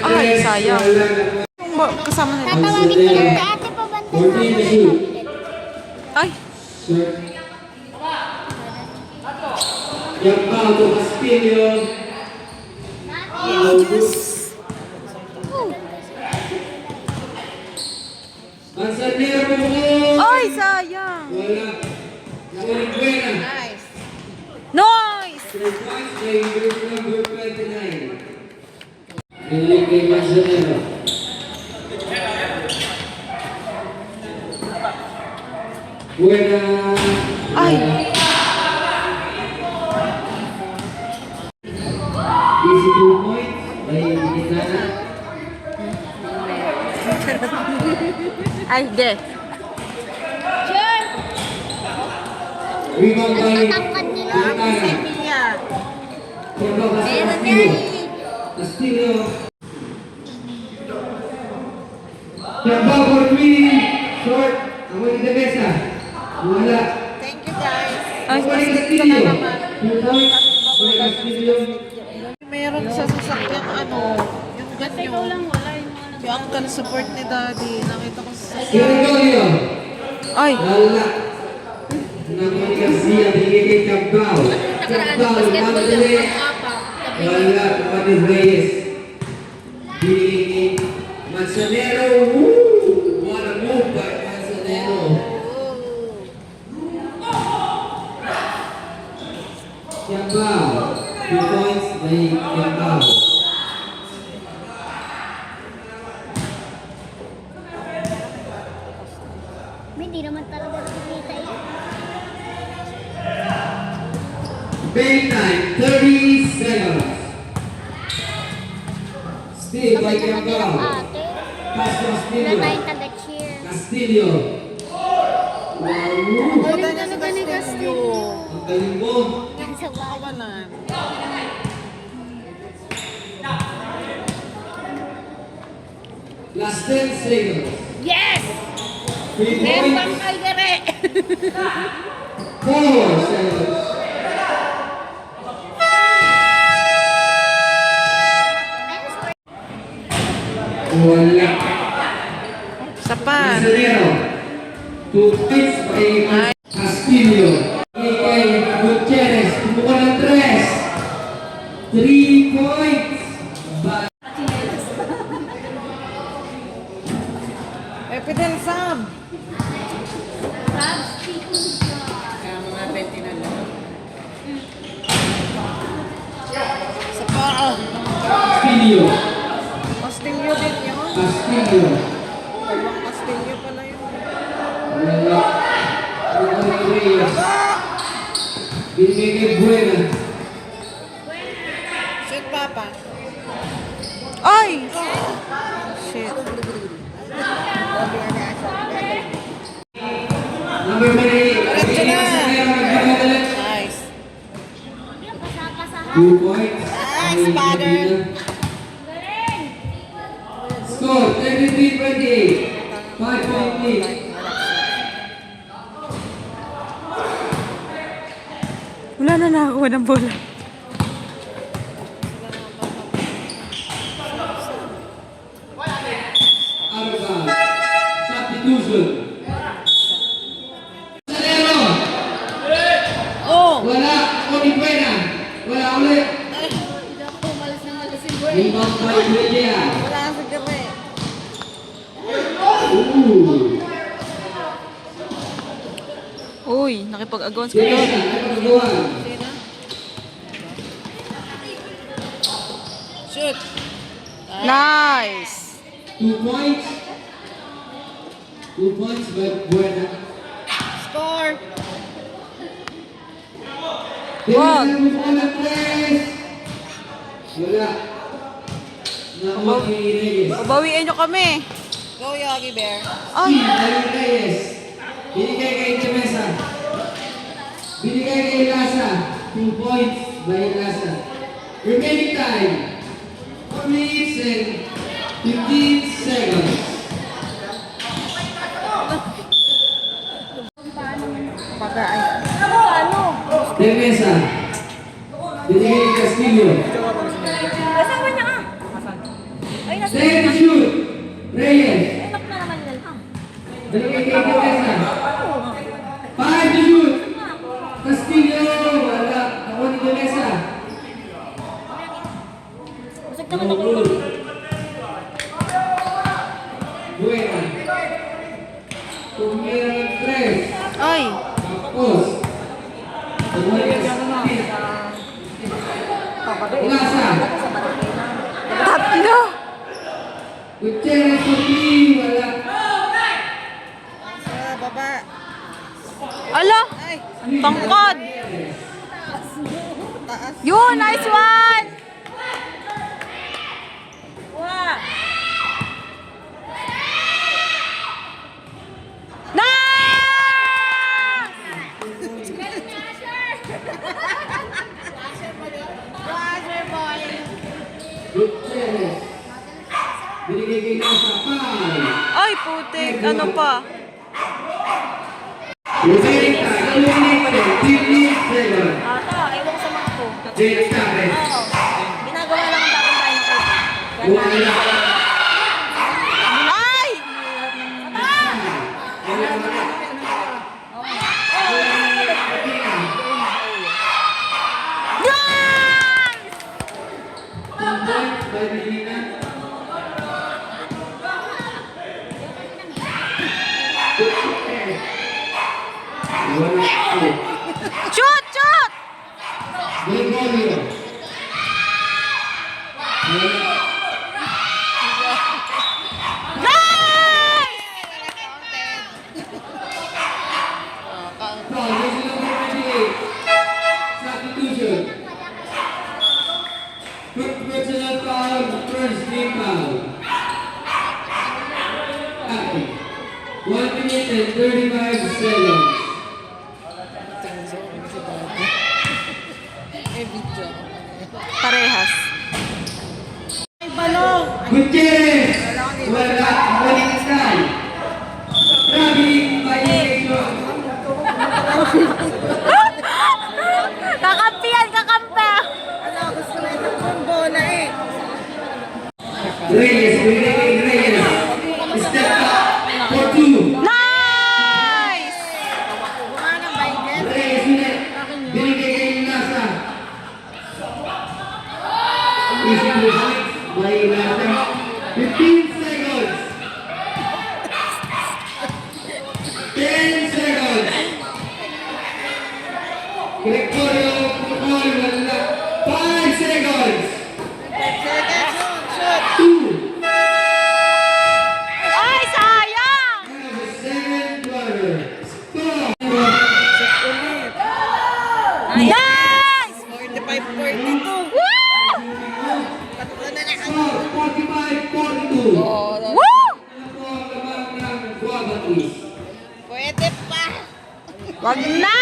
Ay, sayang. Kasama nila. Tatawagin ko yung ate pa banda Ay. Gianpaolo Castillo. Manzanero Pumukol. Ay, sayang. Wala. Buena. Nice. Nice! 3 points by group number 29. Enrique Manzanero. Buena. Ay. Easy 2 points by Gitana. Ay, de. Rebound by Tatangkad nila. Gitana. Mia. Pablo Castillo. Castillo. Trabaho for winning. Short. Away in the mesa. Wala. Thank you, guys. Ay, Castillo. 2 points by Castillo. Meron sa sasakyang ano, yung ganyan. Yung uncle support ni daddy. Nakita ko sa Gregorio. Ay. Wala. Naman Garcia. Bigay kay Cabao. Cabao. Mandali. Wala. Kapatid Reyes. Bigay kay Manzanero. Woo! What a move by Manzanero. Cabao. 2 points by Cabao. Hindi naman talaga nakikita yun. Bang time, 30 seconds. Still by Kapag naman nilang Cabao. ate, Pass to wala Castillo. tayong taga-cheer. Castillo. Wow. Galing talaga ni Castillo. Ang galing mo. Yan sa bahay. Kawalan. Last 10 seconds. Yes! 3 points. Algare! 4 seconds. Wala. Sa pan. Manzanero. 2 points by Castillo. Kay Gutierrez. Kumuha ng 3. 3 points. By Epidel Sam. Kaya mga 20 na lang. Sa paa. Castillo. Castillo din yun. Castillo. Dalawang Castillo pala yun. Wala. Wala Reyes. Binigay kay Buena. Shoot, Papa. Ay! Shit. Number 28. Diretso na. Manzanero nagpapagalit. Nice. 2 points. Nice, father. Score 33-28. 5-point lead. Wala na nakakuha ng bola. Out of bounds. Substitution. Manzanero. Oh! Wala. Onibuena. Wala ulit. Rebound by Guillermo. Wala sa gabi. Uy, nakipag-agawans ka doon. Teresa. Nakapagawa. Shoot! Nice! 2 points. 2 points by Buena. Score! Teresa kumuha ng 3. Wala. Nakuha kay Reyes. Babawiin nyo kami. Go, Yogi Bear. Ay! Reyes. Binigay kay Temesa. Binigay kay Lasa. 2 points by Lasa. Remaining time. 4 minutes and 15 seconds. Pag-ay. Temesa. Binigay kay Castillo. Kasama niya ka. Set to shoot. Reyes. Enak na naman yan. Binigay kay Teresa. 5 to shoot. Castillo. Wala. Ako ni Teresa. Masag naman ako. Buena. Tumira ng 3. Ay! Tapos. Ulasa. Tatlo! Gutierrez Sophie. Wala. Sa baba. Ala! Ay! Tangkad! Taas. Yun! Nice one! Wah! Gutierrez. Binigay kay Nasa. 5. Ay, putik. Ano pa? Roberta. Eliminated. Jimmy Seven. Ata, ewan ko sa mga to. James Chavez. Oo. Ginagawa lang ang dating tayo ng coach. Wala. Ay! Shoot! Shoot! Nice! Personal foul, first team foul. 1 minute and 35 seconds. May video. Parehas. Ay, balong! Gutierrez! Wala. Baliktad. Traffic violation. Kakampi yan! Kakampi! Ano, gusto na itong bola eh. Reyes, binigay kay Reyes. Step up for 2. Nice! Bunga ng Biden. Reyes ulit. Binigay kay Nasa. Isang points by Nasa. 15 seconds. 10 seconds. Gregorio Pujol, wala. 5 seconds. Second shoot. 2. Ay, sayang! Second quarter. Score. Shot ulit. Nice! 45-42. Woo! Tatlo na lang. Score 45-42. Oh, Woo! Ano po ang lamang ng Guabatis? pwede pa. Wag na!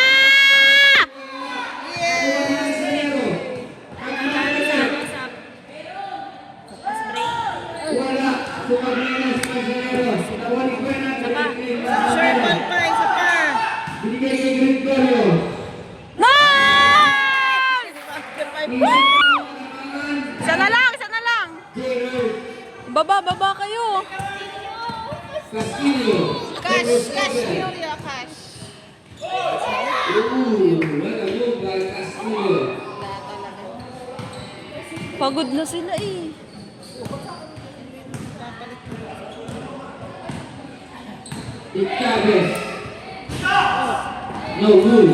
Wala. Sumaglinas Masinero. Nawalik ko na. Sherman pa, isa pa. Binigay kay Gregorio. Nice! Isa na lang! Isa na lang! J-Road. Baba, baba kayo! Castillo. Cash, Julia, cash. Wala mo. Castillo. Pagod na sila eh. Chavez. No move.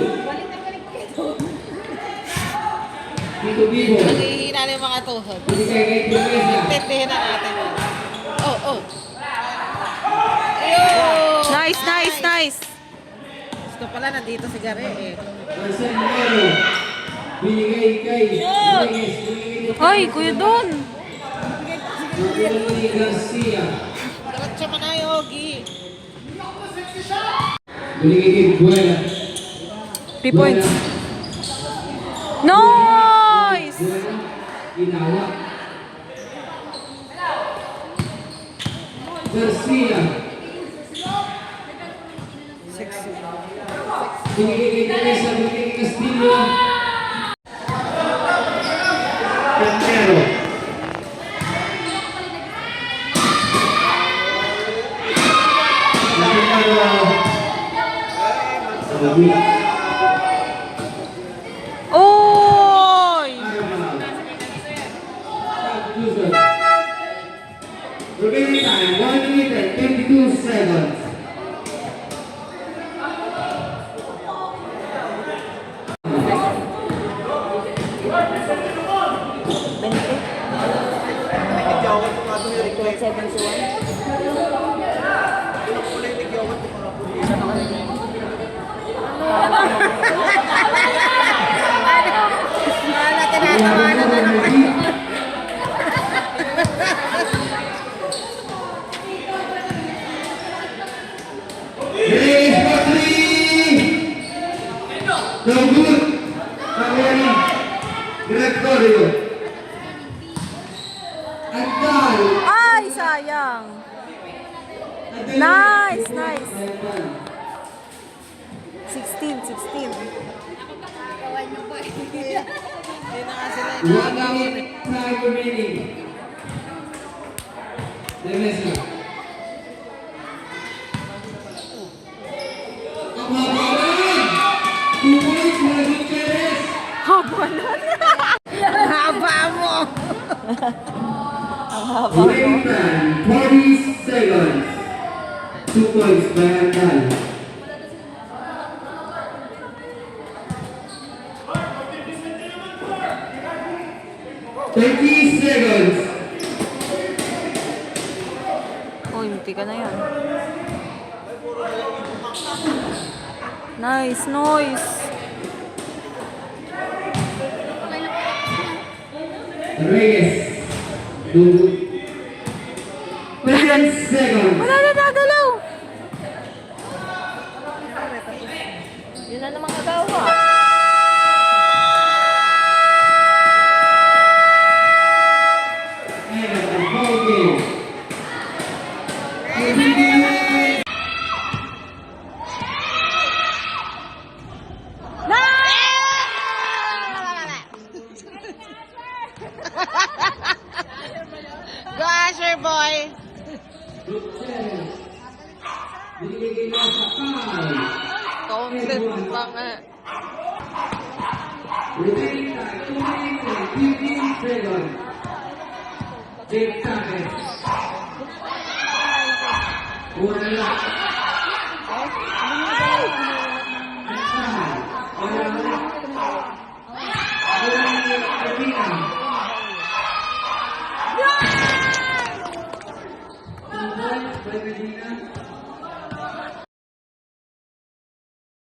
Tito Bibo. Naghihina na yung mga tuhod. Binigay kay Teresa. Tetehin na natin. Oh, oh. Ayun! Nice, nice, nice! Gusto pala nandito si Gare eh. Marcel Moro. Binigay kay Reyes. Binigay kay Ay, kuya Don! Anthony Garcia. Diretso mo na, Yogi. Binigay kay Buena. 3 points. Nice! Buena. Ginawa. Garcia. Binigay kay Teresa. Binigay kay Castillo. Cantero. weak. Oy! Substitution. Remaining time 1 minute and 22 seconds. Race for 3. No good. Kawari. Gregorio. Andal. Ay, sayang. Nice, nice. 16. Hindi na nga sila 1 nagagawin minute time remaining. Demesa. Ang habalan! 2 points mula Gutierrez. Haba nun. Haba mo! Remaining time 40 seconds. 2 points by Andal. Seconds. Oh, hindi ka na yan. Nice, noise. Reyes. Dugu. Wala na, 10 seconds. wala na nagalaw. Yun na naman kagawa. And a ball game. Go Asher boy! Gutierrez. Binibigay niya sa foul. Counted pa nga. Remaining time 2 minutes and 15 seconds. Jake Taques. Una lang. Medina.